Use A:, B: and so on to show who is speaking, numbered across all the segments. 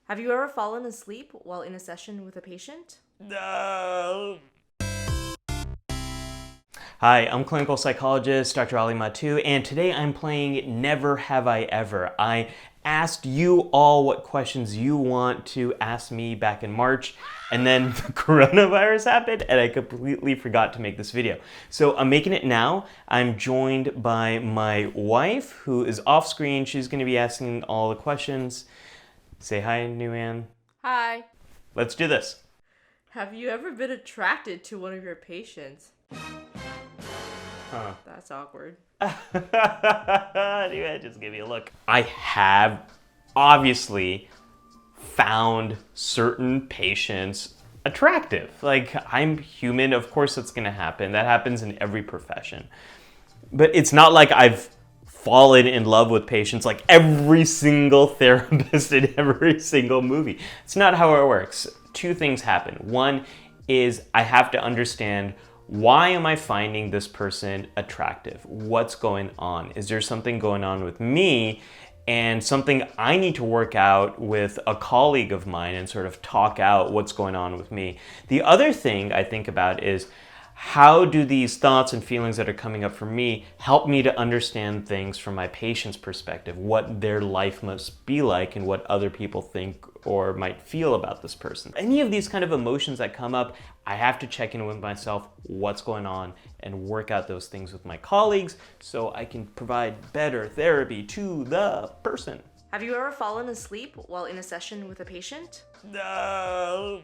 A: Have you ever fallen asleep while in a session with a patient?
B: No. Hi, I'm clinical psychologist Dr. Ali Matu, and today I'm playing Never Have I Ever. I asked you all what questions you want to ask me back in March, and then the coronavirus happened, and I completely forgot to make this video. So I'm making it now. I'm joined by my wife, who is off screen. She's going to be asking all the questions. Say hi, Nuan.
A: Hi.
B: Let's do this.
A: Have you ever been attracted to one of your patients?
B: Huh.
A: That's awkward.
B: Anyway, just give you a look. I have obviously found certain patients attractive. Like, I'm human, of course that's gonna happen. That happens in every profession. But it's not like I've fallen in love with patients like every single therapist in every single movie. It's not how it works. Two things happen. One is I have to understand, why am I finding this person attractive? What's going on? Is there something going on with me and something I need to work out with a colleague of mine and sort of talk out what's going on with me? The other thing I think about is, how do these thoughts and feelings that are coming up for me help me to understand things from my patient's perspective, what their life must be like and what other people think or might feel about this person? Any of these kind of emotions that come up, I have to check in with myself, what's going on, and work out those things with my colleagues so I can provide better therapy to the person.
A: Have you ever fallen asleep while in a session with a patient?
B: No.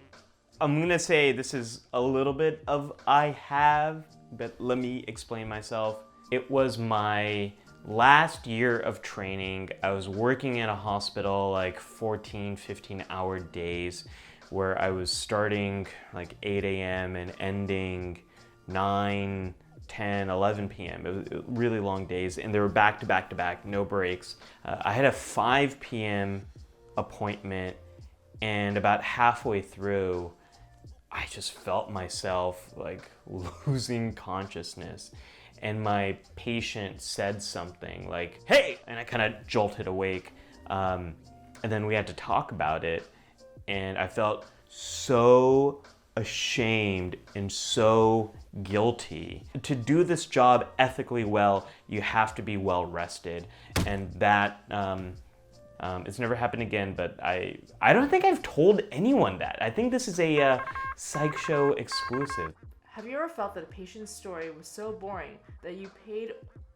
B: I'm gonna say this is a little bit of I have, but let me explain myself. It was my last year of training. I was working in a hospital like 14, 15-hour days where I was starting like 8 a.m. and ending 9, 10, 11 p.m. It was really long days, and they were back to back to back, no breaks. I had a 5 p.m. appointment, and about halfway through, I just felt myself like losing consciousness, and my patient said something like, "Hey!" and I kind of jolted awake, and then we had to talk about it, and I felt so ashamed and so guilty. To do this job ethically well, you have to be well rested, and that it's never happened again, but I don't think I've told anyone that. I think this is a Psych Show exclusive.
A: Have you ever felt that a patient's story was so boring that you paid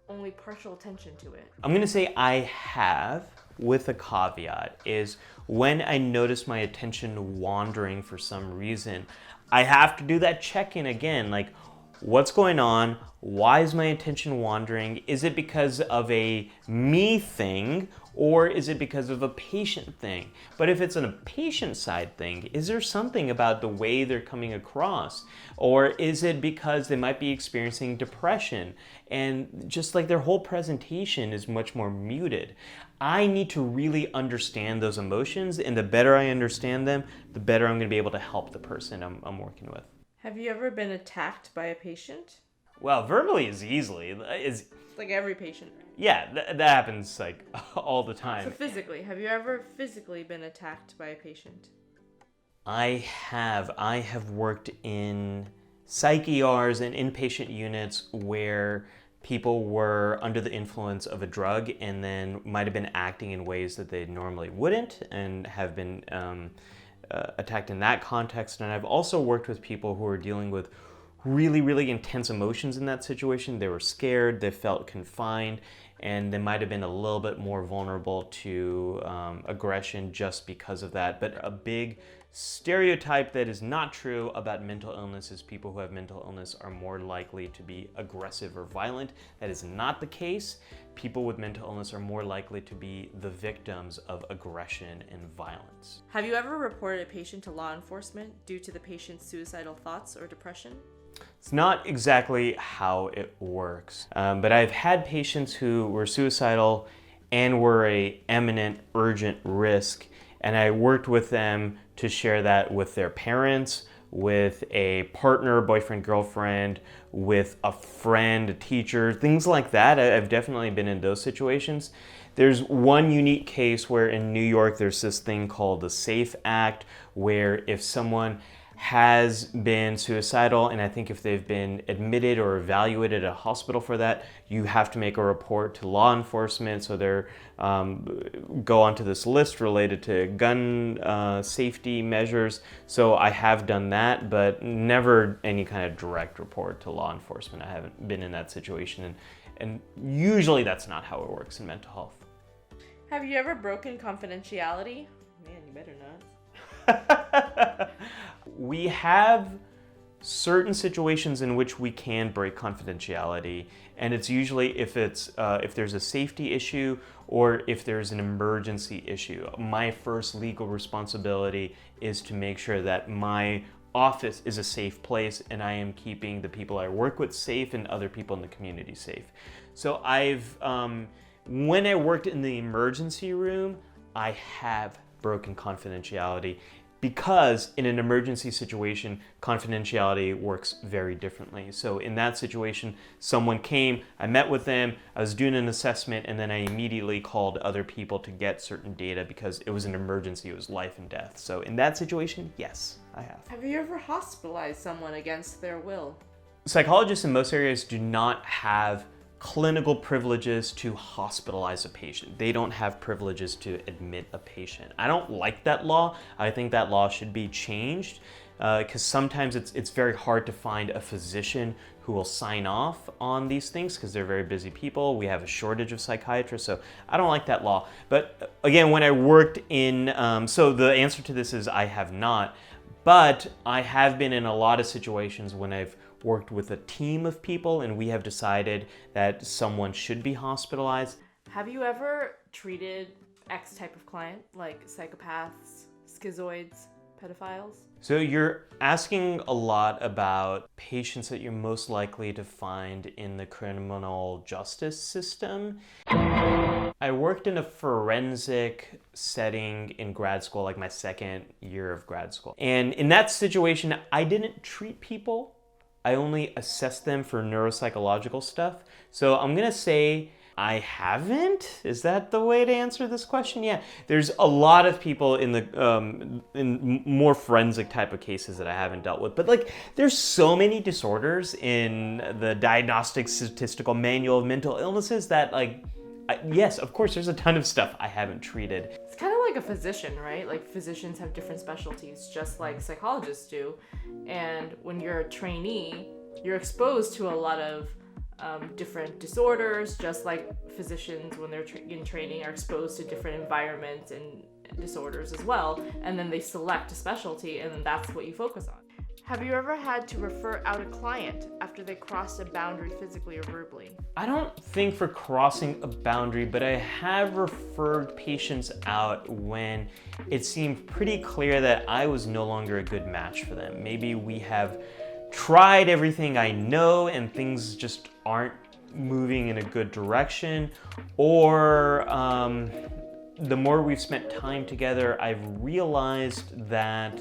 A: only partial attention to it?
B: I'm gonna say I have, with a caveat, is when I notice my attention wandering for some reason, I have to do that check-in again, like, what's going on? Why is my attention wandering? Is it because of a me thing, or is it because of a patient thing? But if it's a patient side thing, is there something about the way they're coming across? Or is it because they might be experiencing depression and just like their whole presentation is much more muted? I need to really understand those emotions, and the better I understand them, the better I'm gonna be able to help the person I'm working with.
A: Have you ever been attacked by a patient?
B: Well, verbally is
A: Like every patient.
B: yeah, that happens like all the time.
A: So physically, have you ever physically been attacked by a patient?
B: I have worked in psych ERs and inpatient units where people were under the influence of a drug and then might have been acting in ways that they normally wouldn't, and have been attacked in that context. And I've also worked with people who are dealing with really, really intense emotions in that situation. They were scared, they felt confined, and they might have been a little bit more vulnerable to aggression just because of that. But a big stereotype that is not true about mental illness is people who have mental illness are more likely to be aggressive or violent. That is not the case. People with mental illness are more likely to be the victims of aggression and violence.
A: Have you ever reported a patient to law enforcement due to the patient's suicidal thoughts or depression?
B: It's not exactly how it works, but I've had patients who were suicidal and were a imminent, urgent risk, and I worked with them to share that with their parents, with a partner, boyfriend, girlfriend, with a friend, a teacher, things like that. I've definitely been in those situations. There's one unique case where in New York there's this thing called the SAFE Act, where if someone has been suicidal, and I think if they've been admitted or evaluated at a hospital for that, you have to make a report to law enforcement. So they're go onto this list related to gun safety measures. So I have done that, but never any kind of direct report to law enforcement. I haven't been in that situation, and usually that's not how it works in mental health.
A: Have you ever broken confidentiality? Man, you better not.
B: We have certain situations in which we can break confidentiality, and it's usually if there's a safety issue or if there's an emergency issue. My first legal responsibility is to make sure that my office is a safe place and I am keeping the people I work with safe and other people in the community safe. So when I worked in the emergency room, I have broken confidentiality, because in an emergency situation, confidentiality works very differently. So in that situation, someone came, I met with them, I was doing an assessment, and then I immediately called other people to get certain data because it was an emergency, it was life and death. So in that situation, yes, I have.
A: Have you ever hospitalized someone against their will?
B: Psychologists in most areas do not have clinical privileges to hospitalize a patient. They don't have privileges to admit a patient. I don't like that law. I think that law should be changed because sometimes it's very hard to find a physician who will sign off on these things because they're very busy people. We have a shortage of psychiatrists, so I don't like that law. But again, when I worked in, so the answer to this is I have not, but I have been in a lot of situations when I've worked with a team of people and we have decided that someone should be hospitalized.
A: Have you ever treated X type of client, like psychopaths, schizoids, pedophiles?
B: So you're asking a lot about patients that you're most likely to find in the criminal justice system. I worked in a forensic setting in grad school, like my second year of grad school. And in that situation, I didn't treat people. I only assess them for neuropsychological stuff. So I'm gonna say I haven't. Is that the way to answer this question? Yeah, there's a lot of people in the in more forensic type of cases that I haven't dealt with. But like, there's so many disorders in the Diagnostic Statistical Manual of Mental Illnesses that yes, of course, there's a ton of stuff I haven't treated.
A: It's kind of like a physician, right? Like physicians have different specialties, just like psychologists do. And when you're a trainee, you're exposed to a lot of different disorders, just like physicians when they're in training are exposed to different environments and disorders as well. And then they select a specialty, and then that's what you focus on. Have you ever had to refer out a client after they crossed a boundary physically or verbally?
B: I don't think for crossing a boundary, but I have referred patients out when it seemed pretty clear that I was no longer a good match for them. Maybe we have tried everything I know and things just aren't moving in a good direction, or the more we've spent time together, I've realized that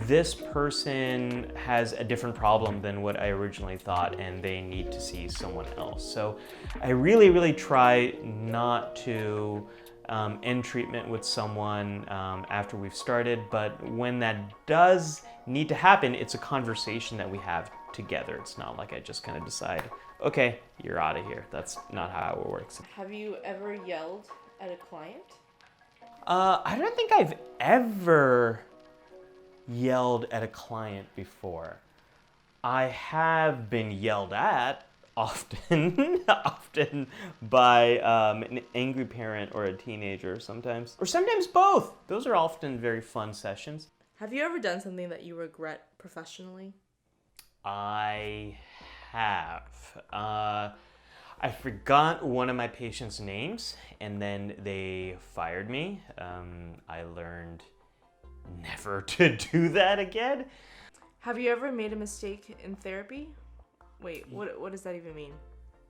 B: this person has a different problem than what I originally thought and they need to see someone else. So I really try not to end treatment with someone after we've started, but when that does need to happen, it's a conversation that we have together. It's not like I just kind of decide, okay, you're out of here. That's not how it works.
A: Have you ever yelled at a client?
B: I don't think I've ever yelled at a client before. I have been yelled at often by an angry parent or a teenager sometimes, or sometimes both. Those are often very fun sessions.
A: Have you ever done something that you regret professionally?
B: I have. I forgot one of my patients' names and then they fired me. I learned never to do that again.
A: Have you ever made a mistake in therapy? Wait, what does that even mean?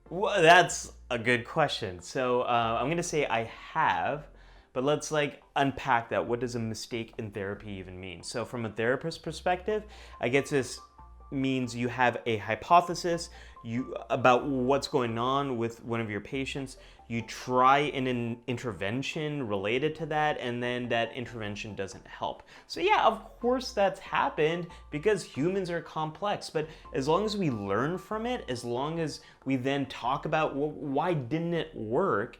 B: Well, that's a good question. So I'm gonna say I have, but let's unpack that. What does a mistake in therapy even mean? So from a therapist perspective, I get this means you have a hypothesis about what's going on with one of your patients. You try an intervention related to that, and then that intervention doesn't help. So yeah, of course that's happened because humans are complex, but as long as we learn from it, as long as we then talk about why didn't it work,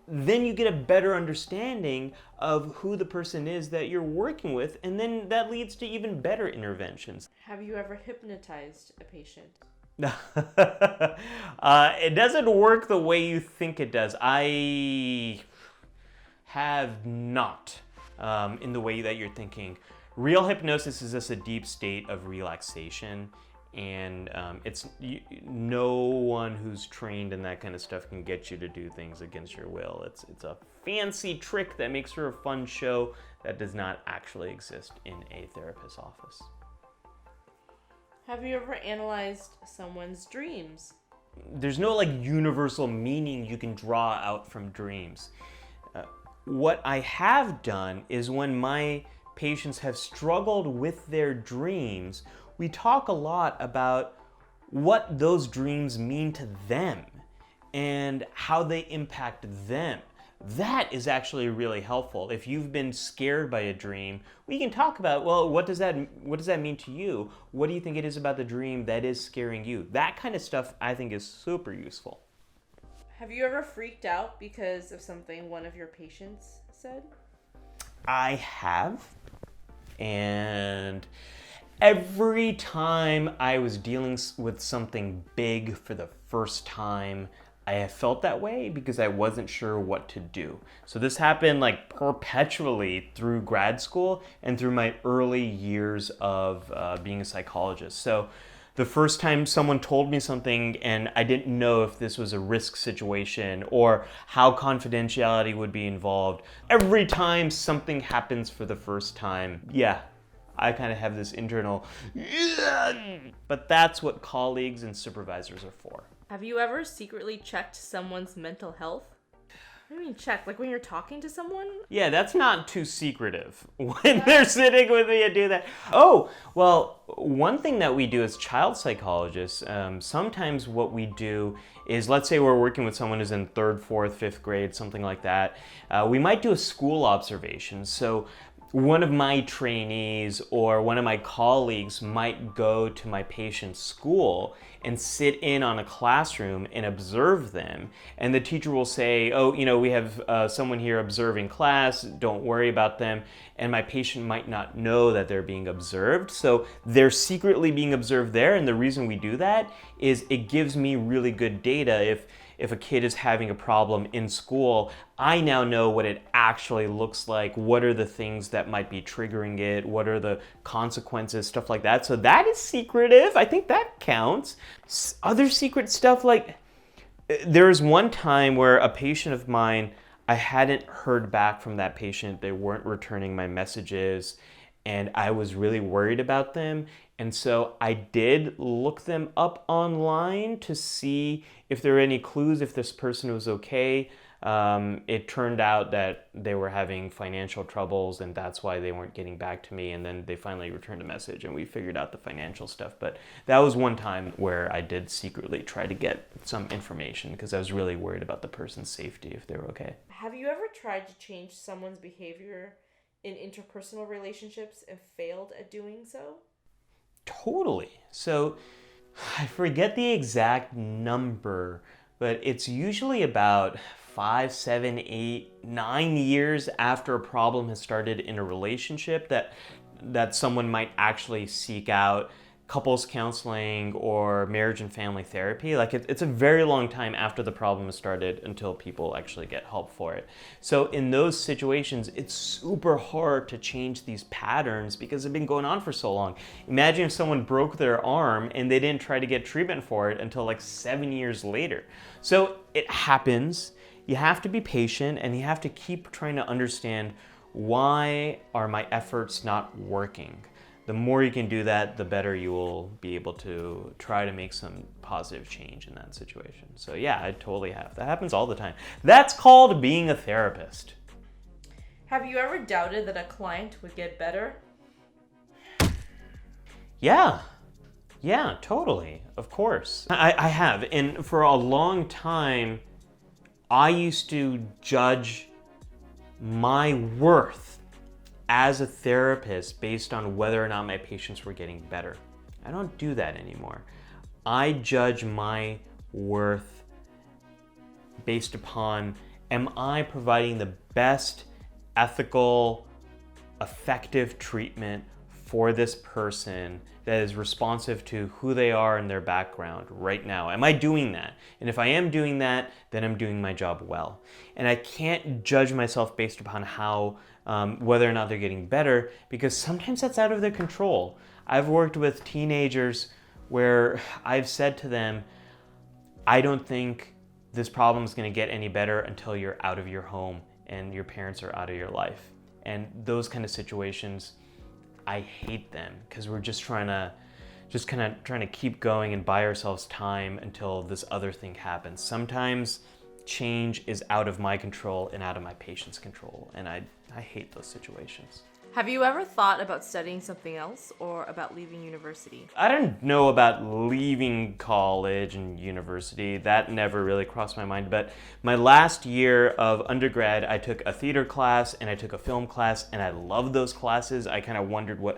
B: then you get a better understanding of who the person is that you're working with, and then that leads to even better interventions.
A: Have you ever hypnotized a patient?
B: It doesn't work the way you think it does. I have not, in the way that you're thinking. Real hypnosis is just a deep state of relaxation, and no one who's trained in that kind of stuff can get you to do things against your will. It's a fancy trick that makes for a fun show that does not actually exist in a therapist's office.
A: Have you ever analyzed someone's dreams?
B: There's no universal meaning you can draw out from dreams. What I have done is when my patients have struggled with their dreams, we talk a lot about what those dreams mean to them and how they impact them. That is actually really helpful. If you've been scared by a dream, we can talk about, well, what does that mean to you? What do you think it is about the dream that is scaring you? That kind of stuff I think is super useful.
A: Have you ever freaked out because of something one of your patients said?
B: I have. And every time I was dealing with something big for the first time, I have felt that way because I wasn't sure what to do. So this happened perpetually through grad school and through my early years of being a psychologist. So the first time someone told me something and I didn't know if this was a risk situation or how confidentiality would be involved, every time something happens for the first time, yeah, I kind of have this internal, but that's what colleagues and supervisors are for.
A: Have you ever secretly checked someone's mental health? What do you mean check? Like when you're talking to someone?
B: Yeah, that's not too secretive when they're sitting with me and do that. Oh, well, one thing that we do as child psychologists, sometimes what we do is, let's say we're working with someone who's in 3rd, 4th, 5th grade, something like that. We might do a school observation. So one of my trainees or one of my colleagues might go to my patient's school and sit in on a classroom and observe them. And the teacher will say, oh, we have someone here observing class, don't worry about them. And my patient might not know that they're being observed. So they're secretly being observed there. And the reason we do that is it gives me really good data. If a kid is having a problem in school, I now know what it actually looks like, what are the things that might be triggering it, what are the consequences, stuff like that. So that is secretive. I think that counts. Other secret stuff, there was one time where a patient of mine, I hadn't heard back from that patient. They weren't returning my messages, and I was really worried about them. And so I did look them up online to see if there were any clues, if this person was okay. It turned out that they were having financial troubles, and that's why they weren't getting back to me. And then they finally returned a message, and we figured out the financial stuff. But that was one time where I did secretly try to get some information because I was really worried about the person's safety, if they were okay.
A: Have you ever tried to change someone's behavior in interpersonal relationships and failed at doing so?
B: Totally. So I forget the exact number, but it's usually about 5, 7, 8, 9 years after a problem has started in a relationship that someone might actually seek out couples counseling or marriage and family therapy. It's a very long time after the problem has started until people actually get help for it. So in those situations, it's super hard to change these patterns because they've been going on for so long. Imagine if someone broke their arm and they didn't try to get treatment for it until 7 years later. So it happens. You have to be patient and you have to keep trying to understand, why are my efforts not working? The more you can do that, the better you will be able to try to make some positive change in that situation. So yeah, I totally have. That happens all the time. That's called being a therapist.
A: Have you ever doubted that a client would get better?
B: Yeah. Yeah, totally. Of course. I have. And for a long time, I used to judge my worth as a therapist based on whether or not my patients were getting better. I don't do that anymore. I judge my worth based upon, am I providing the best ethical, effective treatment for this person that is responsive to who they are and their background right now? Am I doing that? And if I am doing that, then I'm doing my job well. And I can't judge myself based upon how, whether or not they're getting better, because sometimes that's out of their control. I've worked with teenagers where I've said to them, I don't think this problem is going to get any better until you're out of your home and your parents are out of your life. And those kind of situations, I hate them because we're just trying to keep going and buy ourselves time until this other thing happens. Sometimes change is out of my control and out of my patient's control, and I hate those situations.
A: Have you ever thought about studying something else or about leaving university?
B: I don't know about leaving college and university. That never really crossed my mind. But my last year of undergrad, I took a theater class and I took a film class, and I loved those classes. I kind of wondered what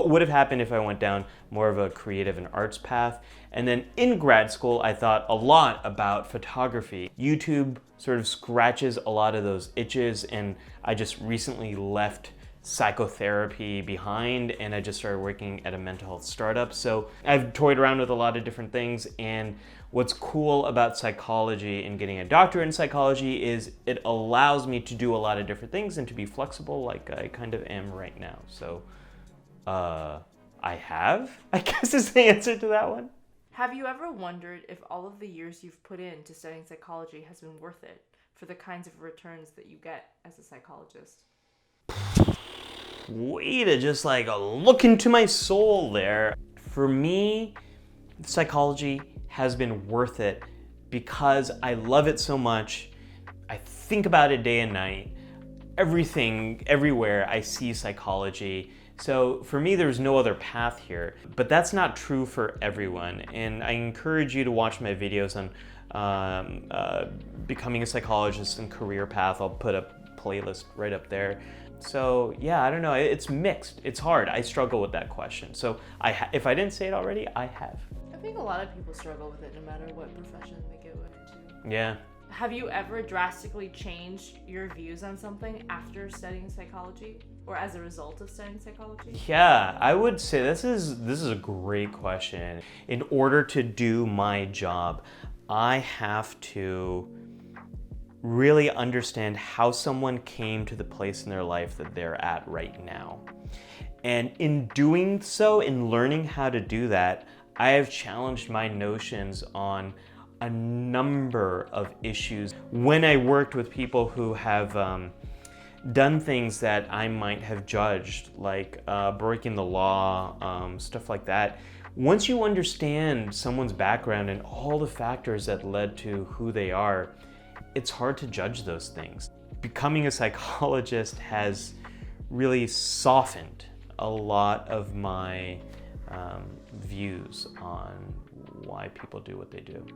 B: would have happened if I went down more of a creative and arts path. And then in grad school, I thought a lot about photography. YouTube sort of scratches a lot of those itches, and I just recently left psychotherapy behind and I just started working at a mental health startup. So I've toyed around with a lot of different things, and what's cool about psychology and getting a doctorate in psychology is it allows me to do a lot of different things and to be flexible like I kind of am right now. So I guess is the answer to that one.
A: Have you ever wondered if all of the years you've put into studying psychology has been worth it for the kinds of returns that you get as a psychologist?
B: Way to just look into my soul there. For me, psychology has been worth it because I love it so much. I think about it day and night. Everywhere I see psychology. So for me, there's no other path here. But that's not true for everyone. And I encourage you to watch my videos on becoming a psychologist and career path. I'll put a playlist right up there. So yeah, I don't know. It's mixed. It's hard. I struggle with that question. So if I didn't say it already, I have.
A: I think a lot of people struggle with it no matter what profession they get into.
B: Yeah.
A: Have you ever drastically changed your views on something after studying psychology or as a result of studying psychology?
B: Yeah, I would say this is a great question. In order to do my job, I have to really understand how someone came to the place in their life that they're at right now. And in doing so, in learning how to do that, I have challenged my notions on a number of issues. When I worked with people who have done things that I might have judged, like breaking the law, stuff like that, once you understand someone's background and all the factors that led to who they are, it's hard to judge those things. Becoming a psychologist has really softened a lot of my views on why people do what they do.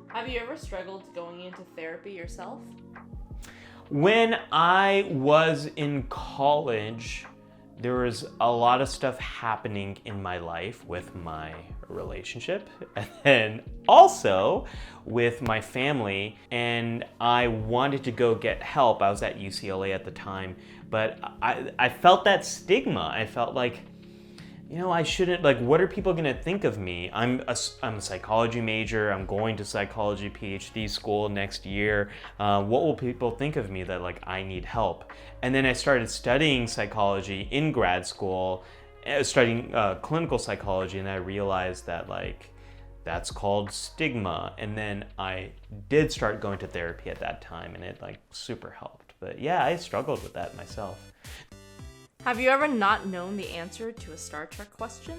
A: Have you ever struggled going into therapy yourself?
B: When I was in college, there was a lot of stuff happening in my life with my relationship and then also with my family, and I wanted to go get help. I was at UCLA at the time, but I felt that stigma. I felt like, I shouldn't, what are people gonna think of me? I'm a psychology major, I'm going to psychology PhD school next year. What will people think of me that I need help? And then I started studying psychology in grad school, studying clinical psychology, and I realized that that's called stigma. And then I did start going to therapy at that time, and it super helped. But yeah, I struggled with that myself.
A: Have you ever not known the answer to a Star Trek question?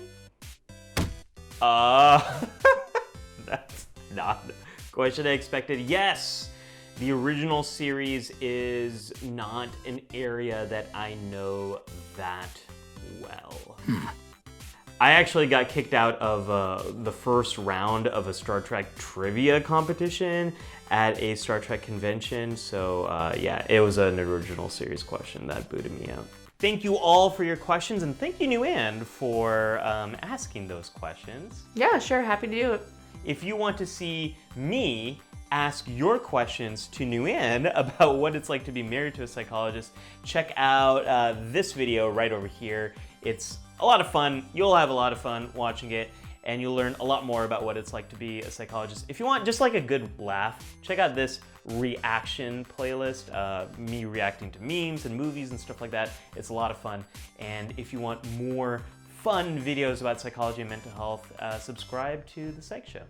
B: That's not the question I expected. Yes, the original series is not an area that I know that well. I actually got kicked out of the first round of a Star Trek trivia competition at a Star Trek convention. So yeah, it was an original series question that booted me out. Thank you all for your questions, and thank you, Nguyen, for asking those questions.
A: Yeah, sure, happy to do it.
B: If you want to see me ask your questions to Nguyen about what it's like to be married to a psychologist, check out this video right over here. It's a lot of fun. You'll have a lot of fun watching it, and you'll learn a lot more about what it's like to be a psychologist. If you want just like a good laugh, check out this reaction playlist, me reacting to memes and movies and stuff like that. It's a lot of fun. And if you want more fun videos about psychology and mental health, subscribe to The Psych Show.